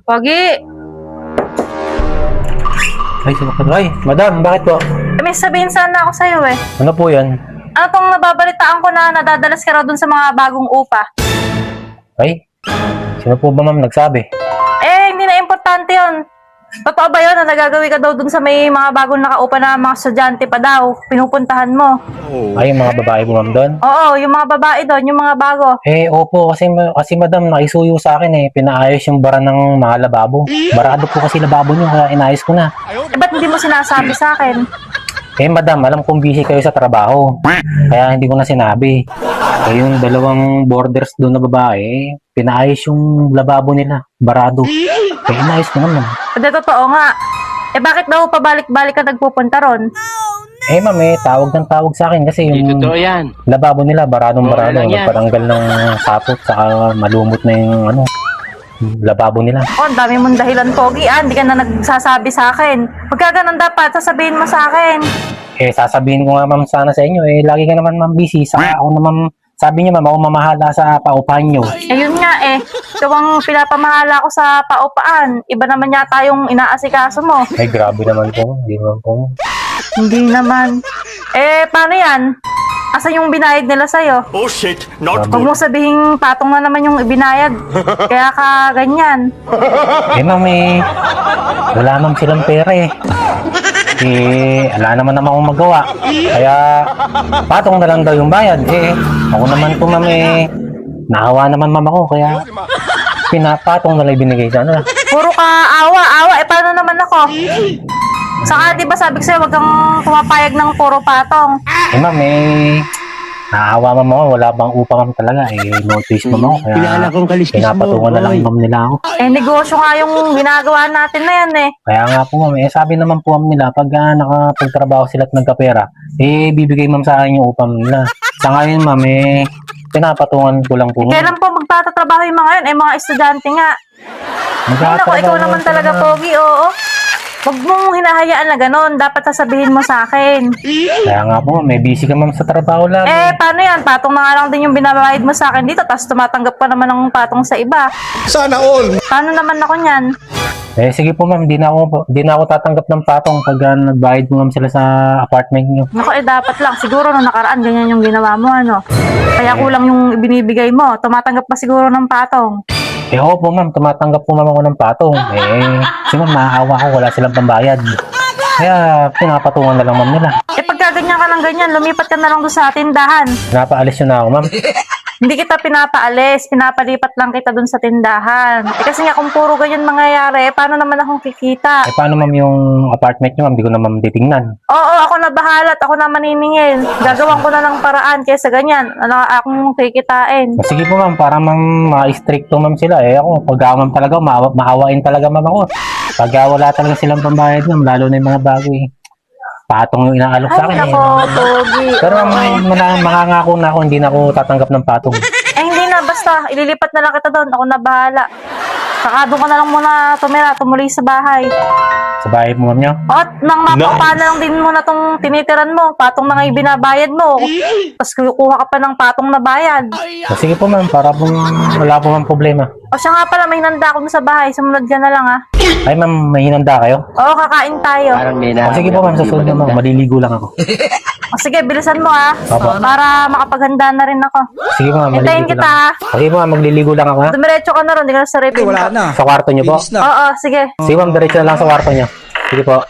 Pogi, Ay, ay, madam, bakit po? may sabihin sana ako sa'yo eh. Ano po yan? Ano tong nababalitaan ko na nadadalas ka raw dun sa mga bagong upa? Ay, sino po ba ma'am nagsabi? Eh, hindi na importante yun. Totoo ba yun na nagagawi ka daw dun sa may mga bagong nakaupa na mga estudyante pa daw, pinupuntahan mo? Ay, yung mga babae po ma'am doon? Oo, yung mga babae doon, yung mga bago. Opo, kasi madam, nakisuyo sa akin pinaayos yung bara ng mga lababo. Barado po kasi lababo niyo, kaya inayos ko na. Eh, ba't hindi mo sinasabi sa akin? Madam, alam kong busy kayo sa trabaho, kaya hindi ko na sinabi. Yung dalawang borders doon na babae, pinaayos yung lababo nila, barado. Kaya inayos ko naman. Hindi, totoo nga. Eh, bakit daw pabalik-balik ka nagpupunta ron? Ma'am, tawag ng tawag sa akin kasi yung Totoo yan. lababo nila, baradong barado. lang yan. Nagpatanggal ng sapot, saka malumot na yung lababo nila. Oh, ang dami mong dahilan, Pogi. Hindi ka na nagsasabi sa akin. Pagka ganun dapat, sasabihin mo sa akin. Sasabihin ko nga ma'am sana sa inyo, lagi ka naman ma'am busy. Saka ako naman, sabi niyo ma'am, ako mamahala sa paupahan niyo. Ayun nga eh. Ikaw ang pinapamahala ko sa paupaan. Iba naman yata yung inaasikaso mo. Ay, grabe naman po. Hindi naman po. Hindi naman. Eh, paano yan? Asan yung binayad nila sa'yo? Oh shit, not Huwag good. mo sabihing patong na naman yung ibinayad. Kaya ka ganyan. Ma'am, wala ma'am silang pera wala naman naman akong magawa. Kaya, patong na lang daw yung bayad. Ako naman po ma'am naawa naman ma'am ako. Kaya, pinapatong na lang binigay sa ano. Puro ka awa. Eh, paano naman ako? Saka, di ba sabi ko sa'yo, huwag kang pumapayag ng puro patong. Ma'am, naawa ma'am ako. Wala bang upa ma'am talaga. No choice ma'am ako. Kaya, Kilala kong kaliskis mo, pinapatungan na lang boy. ma'am nila ako. Negosyo nga yung ginagawa natin na yan eh. Kaya nga po ma'am, sabi naman po ma'am nila, pag nakapagtrabaho sila at nagkapera, bibigay ma'am sa akin yung upang nila. Sa ngayon ma'am, pinapatungan ko lang po ma'am. Kailan po magtatrabaho yung mga yun? Eh, mga estudyante nga. Ay, naku, ikaw naman talaga, Pogi, oo. Huwag mong hinahayaan na gano'n. Dapat sasabihin mo sa akin. Kaya nga po, may busy ka ma'am sa trabaho lagi. Paano yan? Patong na nga lang din yung binabayad mo sa akin dito, tapos tumatanggap ka naman ng patong sa iba. Sana all. Paano naman ako niyan? Sige po ma'am, di na ako tatanggap ng patong pag nagbayad mo ma'am sila sa apartment niyo. Naku, dapat lang. Siguro nung nakaraan, ganyan yung ginawa mo, ano? Kaya kulang yung binibigay mo. Tumatanggap pa siguro ng patong. Oo po ma'am, tumatanggap po ma'am ako ng patong. Kasi ma'am, naaawa ko, wala silang pambayad. Kaya pinapatungan na lang ma'am nila. Pagka ganyan ka lang ganyan, lumipat ka na lang doon sa tindahan. Napaalis yun na ako ma'am. Hindi kita pinapaalis, pinapalipat lang kita dun sa tindahan. Kasi nga kung puro ganyan mangyayari, paano naman akong kikita? Paano ma'am yung apartment niyo ma'am? Di ko na ma'am titingnan. Oo, ako na bahala at ako na maniningil. Gagawin ko na ng paraan kaysa ganyan. Akong kikitain. Sige po ma'am, para ma'am ma-stricto ma'am sila. Ako, pag ma'am talaga, maawain talaga ma'am ako. Pag wala talaga silang pambayad ma'am, lalo na yung mga bago patong yung inaalok sa akin. Ay, nako, Pogi. Pero mangangako na ako, hindi na ako tatanggap ng patong. Hindi na, basta. Ililipat na lang kita doon. Ako na bahala. Saka doon ka na lang muna tumuloy sa bahay. Sa bahay mo ma'am niyo? At nang mapapa na lang din mo na tong tinitiran mo. Patong na nga yung binabayad mo. Tapos kukuha ka pa ng patong na bayad. Sige po ma'am, para po wala po ma'am problema. O siya nga pala, may hinanda ako sa bahay. Sumunod ka na lang, ha? Ay ma'am, may hinanda kayo? Oo, kakain tayo. Parang may na. Sige po ma'am, susunod na ma'am, maliligo lang ako. O sige, bilisan mo, ha? Opo. Para makapaghanda na rin ako. Sige po ma'am, Hintayin maliligo kita, lang. ha? Sige po ma'am, magliligo lang ako ha? Dumiretso ka na ron, di ka na sa review. Wala na. Sa kwarto niyo po? Bilis na. Oo, sige. Sige ma'am, diretso na lang sa kwarto niyo. Sige po.